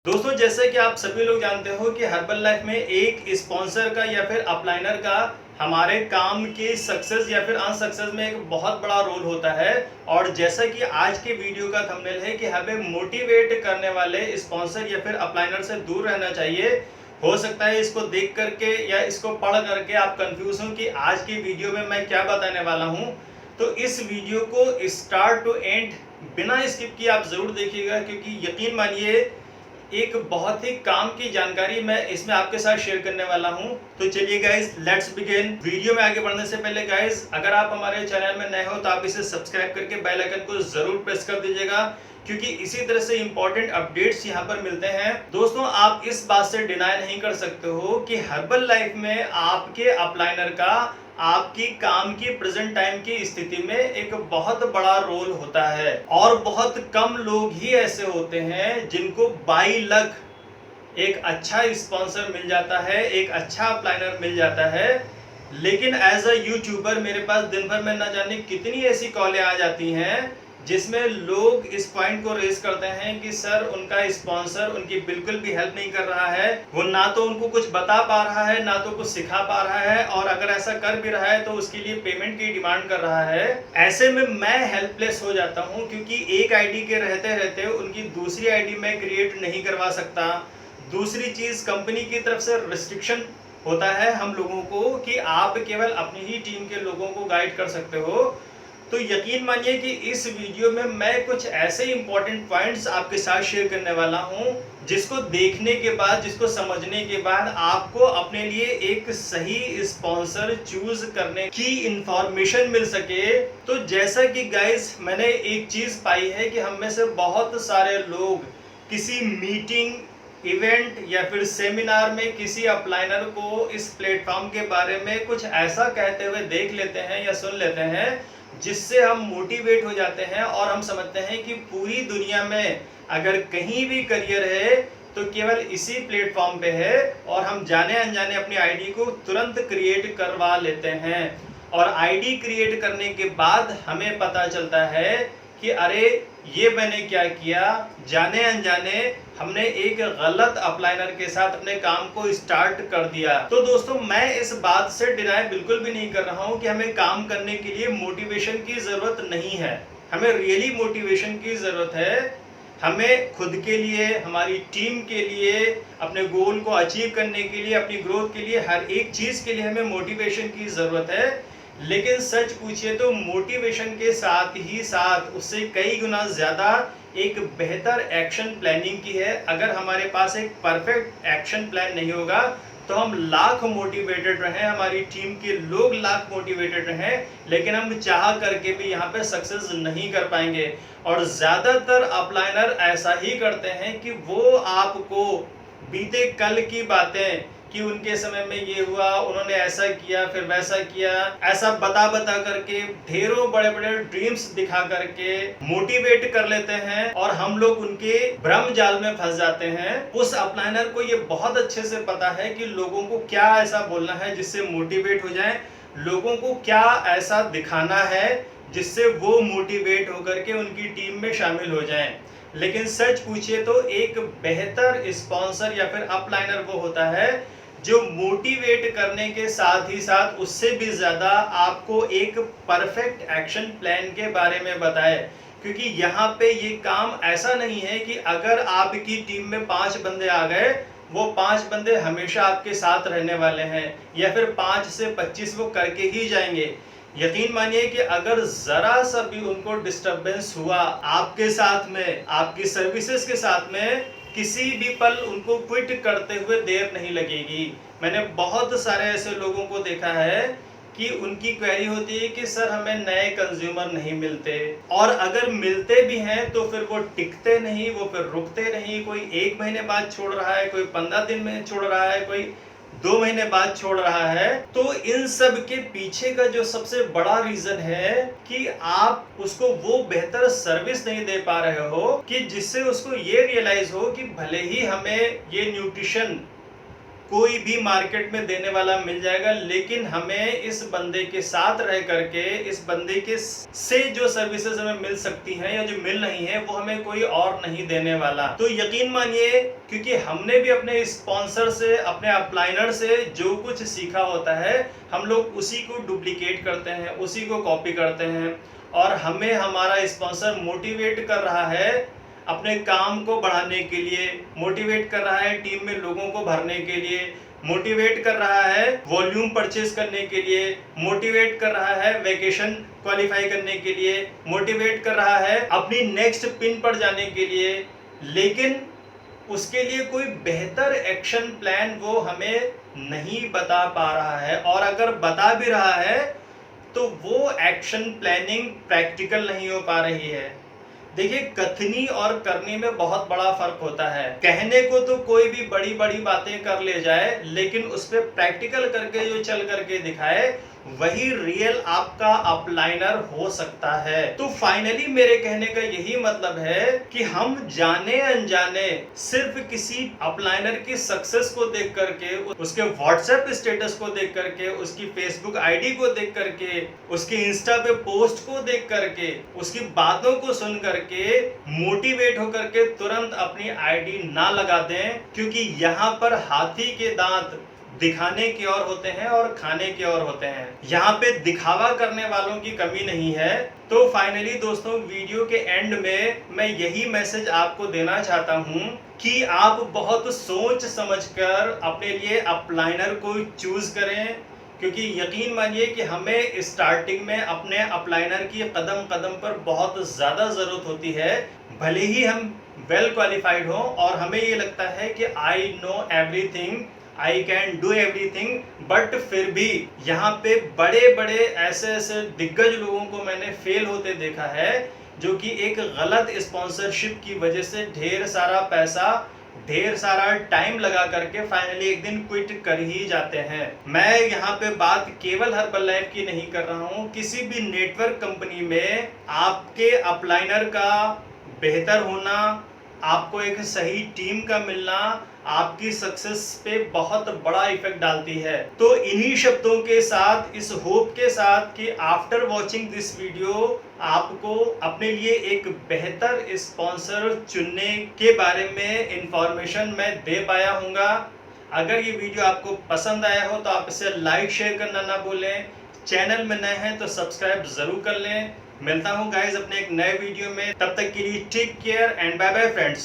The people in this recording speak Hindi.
दोस्तों, जैसे कि आप सभी लोग जानते हो कि हर्बल लाइफ में एक स्पॉन्सर का या फिर अपलाइनर का हमारे काम के सक्सेस या फिर अनसक्सेस में एक बहुत बड़ा रोल होता है। और जैसा कि आज के वीडियो का थंबनेल है कि हमें मोटिवेट करने वाले स्पॉन्सर या फिर अपलाइनर से दूर रहना चाहिए। हो सकता है इसको देख करके या इसको पढ़ करके आप कंफ्यूज हो कि आज की वीडियो में मैं क्या बताने वाला हूं। तो इस वीडियो को स्टार्ट टू एंड बिना स्किप किए आप जरूर देखिएगा, क्योंकि यकीन मानिए एक बहुत ही काम की जानकारी मैं इसमें आपके साथ शेयर करने वाला हूं। तो चलिए गाइस, लेट्स बिगिन। वीडियो में आगे बढ़ने से पहले गाइस, अगर आप हमारे चैनल में नए हो तो आप इसे सब्सक्राइब करके बेल आइकन को जरूर प्रेस कर दीजिएगा, क्योंकि इसी तरह से इंपॉर्टेंट अपडेट्स यहां पर मिलते हैं। दोस्तों, आप इस बात से डिनाई नहीं कर सकते हो कि हर्बल लाइफ में आपके अपलाइनर का आपकी काम की प्रेजेंट टाइम की स्थिति में एक बहुत बड़ा रोल होता है। और बहुत कम लोग ही ऐसे होते हैं जिनको बाई लक एक अच्छा स्पॉन्सर मिल जाता है, एक अच्छा अपलाइनर मिल जाता है। लेकिन एज अ यूट्यूबर मेरे पास दिन भर में न जाने कितनी ऐसी कॉलें आ जाती हैं जिसमें लोग इस पॉइंट को रेज करते हैं कि सर, उनका स्पॉन्सर उनकी बिल्कुल भी हेल्प नहीं कर रहा है। वो ना तो उनको कुछ बता पा रहा है, ना तो कुछ सिखा पा रहा है, और अगर ऐसा कर भी रहा है तो उसके लिए पेमेंट की डिमांड कर रहा है। ऐसे में मैं हेल्पलेस हो जाता हूं, क्योंकि एक आईडी के रहते रहते उनकी दूसरी आईडी मैं क्रिएट नहीं करवा सकता। दूसरी चीज, कंपनी की तरफ से रिस्ट्रिक्शन होता है हम लोगों को कि आप केवल अपनी ही टीम के लोगों को गाइड कर सकते हो। तो यकीन मानिए कि इस वीडियो में मैं कुछ ऐसे इंपॉर्टेंट पॉइंट्स आपके साथ शेयर करने वाला हूं जिसको देखने के बाद, जिसको समझने के बाद आपको अपने लिए एक सही स्पॉन्सर चूज करने की इंफॉर्मेशन मिल सके। तो जैसा कि गाइस, मैंने एक चीज पाई है कि हम में से बहुत सारे लोग किसी मीटिंग, इवेंट या फिर सेमिनार में किसी अपलाइनर को इस प्लेटफॉर्म के बारे में कुछ ऐसा कहते हुए देख लेते हैं या सुन लेते हैं जिससे हम मोटिवेट हो जाते हैं और हम समझते हैं कि पूरी दुनिया में अगर कहीं भी करियर है तो केवल इसी प्लेटफॉर्म पे है, और हम जाने अनजाने अपनी आईडी को तुरंत क्रिएट करवा लेते हैं। और आईडी क्रिएट करने के बाद हमें पता चलता है कि अरे, ये मैंने क्या किया, जाने अनजाने हमने एक गलत अपलाइनर के साथ अपने काम को स्टार्ट कर दिया। तो दोस्तों, मैं इस बात से डिनाई बिल्कुल भी नहीं कर रहा हूं कि हमें काम करने के लिए मोटिवेशन की जरूरत नहीं है। हमें रियली मोटिवेशन की जरूरत है। हमें खुद के लिए, हमारी टीम के लिए, अपने गोल को अचीव करने के लिए, अपनी ग्रोथ के लिए, हर एक चीज के लिए हमें मोटिवेशन की जरूरत है। लेकिन सच पूछिए तो मोटिवेशन के साथ ही साथ उससे कई गुना ज्यादा एक बेहतर एक्शन प्लानिंग की है। अगर हमारे पास एक परफेक्ट एक्शन प्लान नहीं होगा तो हम लाख मोटिवेटेड रहें, हमारी टीम के लोग लाख मोटिवेटेड रहें, लेकिन हम चाह करके भी यहाँ पे सक्सेस नहीं कर पाएंगे। और ज्यादातर अपलाइनर ऐसा ही करते हैं कि वो आपको बीते कल की बातें, कि उनके समय में ये हुआ, उन्होंने ऐसा किया, फिर वैसा किया, ऐसा बता बता करके ढेरों बड़े बड़े ड्रीम्स दिखा करके मोटिवेट कर लेते हैं, और हम लोग उनके भ्रम जाल में फंस जाते हैं। उस अपलाइनर को ये बहुत अच्छे से पता है कि लोगों को क्या ऐसा बोलना है जिससे मोटिवेट हो जाए, लोगों को क्या ऐसा दिखाना है जिससे वो मोटिवेट होकर के उनकी टीम में शामिल हो जाएं। लेकिन सच पूछिए तो एक बेहतर स्पॉन्सर या फिर अपलाइनर वो होता है जो मोटिवेट करने के साथ ही साथ उससे भी ज्यादा आपको एक परफेक्ट एक्शन प्लान के बारे में बताए। क्योंकि यहाँ पे ये काम ऐसा नहीं है कि अगर आपकी टीम में 5 बंदे आ गए, वो 5 बंदे हमेशा आपके साथ रहने वाले हैं, या फिर 5 से 25 वो करके ही जाएंगे। यकीन मानिए कि अगर जरा सा भी उनको डिस्टरबेंस हुआ आपके साथ में, आपकी सर्विसेज के साथ में, किसी भी पल उनको क्विट करते हुए देर नहीं लगेगी। मैंने बहुत सारे ऐसे लोगों को देखा है कि उनकी क्वेरी होती है कि सर, हमें नए कंज्यूमर नहीं मिलते, और अगर मिलते भी हैं तो फिर वो टिकते नहीं, वो फिर रुकते नहीं। कोई 1 महीने बाद छोड़ रहा है, कोई 15 दिन में छोड़ रहा है, कोई 2 महीने बाद छोड़ रहा है। तो इन सब के पीछे का जो सबसे बड़ा रीजन है कि आप उसको वो बेहतर सर्विस नहीं दे पा रहे हो कि जिससे उसको ये रियलाइज हो कि भले ही हमें ये न्यूट्रिशन कोई भी मार्केट में देने वाला मिल जाएगा, लेकिन हमें इस बंदे के साथ रह करके इस बंदे के से जो सर्विसेज हमें मिल सकती हैं या जो मिल रही हैं वो हमें कोई और नहीं देने वाला। तो यकीन मानिए, क्योंकि हमने भी अपने स्पॉन्सर से, अपने अपलाइनर से जो कुछ सीखा होता है, हम लोग उसी को डुप्लीकेट करते हैं, उसी को कॉपी करते हैं, और हमें हमारा स्पॉन्सर मोटिवेट कर रहा है अपने काम को बढ़ाने के लिए, मोटिवेट कर रहा है टीम में लोगों को भरने के लिए, मोटिवेट कर रहा है वॉल्यूम परचेज करने के लिए, मोटिवेट कर रहा है वैकेशन क्वालिफाई करने के लिए, मोटिवेट कर रहा है अपनी नेक्स्ट पिन पर जाने के लिए, लेकिन उसके लिए कोई बेहतर एक्शन प्लान वो हमें नहीं बता पा रहा है, और अगर बता भी रहा है तो वो एक्शन प्लानिंग प्रैक्टिकल नहीं हो पा रही है। देखिए, कथनी और करनी में बहुत बड़ा फर्क होता है। कहने को तो कोई भी बड़ी बड़ी बातें कर ले जाए, लेकिन उस पर प्रैक्टिकल करके जो चल करके दिखाए, वही रियल आपका अपलाइनर हो सकता है। तो फाइनली मेरे कहने का यही मतलब है कि हम जाने अनजाने सिर्फ किसी अपलाइनर की सक्सेस को देख करके, उसके व्हाट्सएप स्टेटस को देख करके, उसकी फेसबुक आईडी को देख करके, उसके इंस्टा पे पोस्ट को देख करके, उसकी बातों को सुन करके मोटिवेट होकर के तुरंत अपनी आईडी ना लगा दें, क्योंकि यहाँ पर हाथी के दांत दिखाने की ओर होते हैं और खाने की ओर होते हैं। यहाँ पे दिखावा करने वालों की कमी नहीं है। तो फाइनली दोस्तों, वीडियो के एंड में मैं यही मैसेज आपको देना चाहता हूँ कि आप बहुत सोच समझकर अपने लिए अपलाइनर को चूज करें, क्योंकि यकीन मानिए कि हमें स्टार्टिंग में अपने अपलाइनर की कदम कदम पर बहुत ज़्यादा ज़रूरत होती है। भले ही हम वेल क्वालिफाइड हों और हमें ये लगता है कि I know everything, I can do everything, but फिर भी यहाँ पे बड़े बड़े ऐसे दिग्गज लोगों को मैंने फेल होते देखा है, जो कि एक गलत स्पॉन्सरशिप की वजह से ढेर सारा पैसा, ढेर सारा टाइम लगा करके फाइनली एक दिन क्विट कर ही जाते हैं। मैं यहाँ पे बात केवल हर्बल लाइफ की नहीं कर रहा हूँ, किसी भी नेटवर्क कंपनी में आपके अपलाइनर का बेहतर होना, आपको एक सही टीम का मिलना आपकी सक्सेस पे बहुत बड़ा इफेक्ट डालती है। तो इन्हीं शब्दों के साथ, इस होप के साथ कि आफ्टर वॉचिंग दिस वीडियो आपको अपने लिए एक बेहतर स्पॉन्सर चुनने के बारे में इंफॉर्मेशन मैं दे पाया हूँगा। अगर ये वीडियो आपको पसंद आया हो तो आप इसे लाइक शेयर करना ना भूलें। चैनल में नए हैं तो सब्सक्राइब जरूर कर लें। मिलता हूँ गाइज अपने एक नए वीडियो में, तब तक के लिए take care and bye bye friends.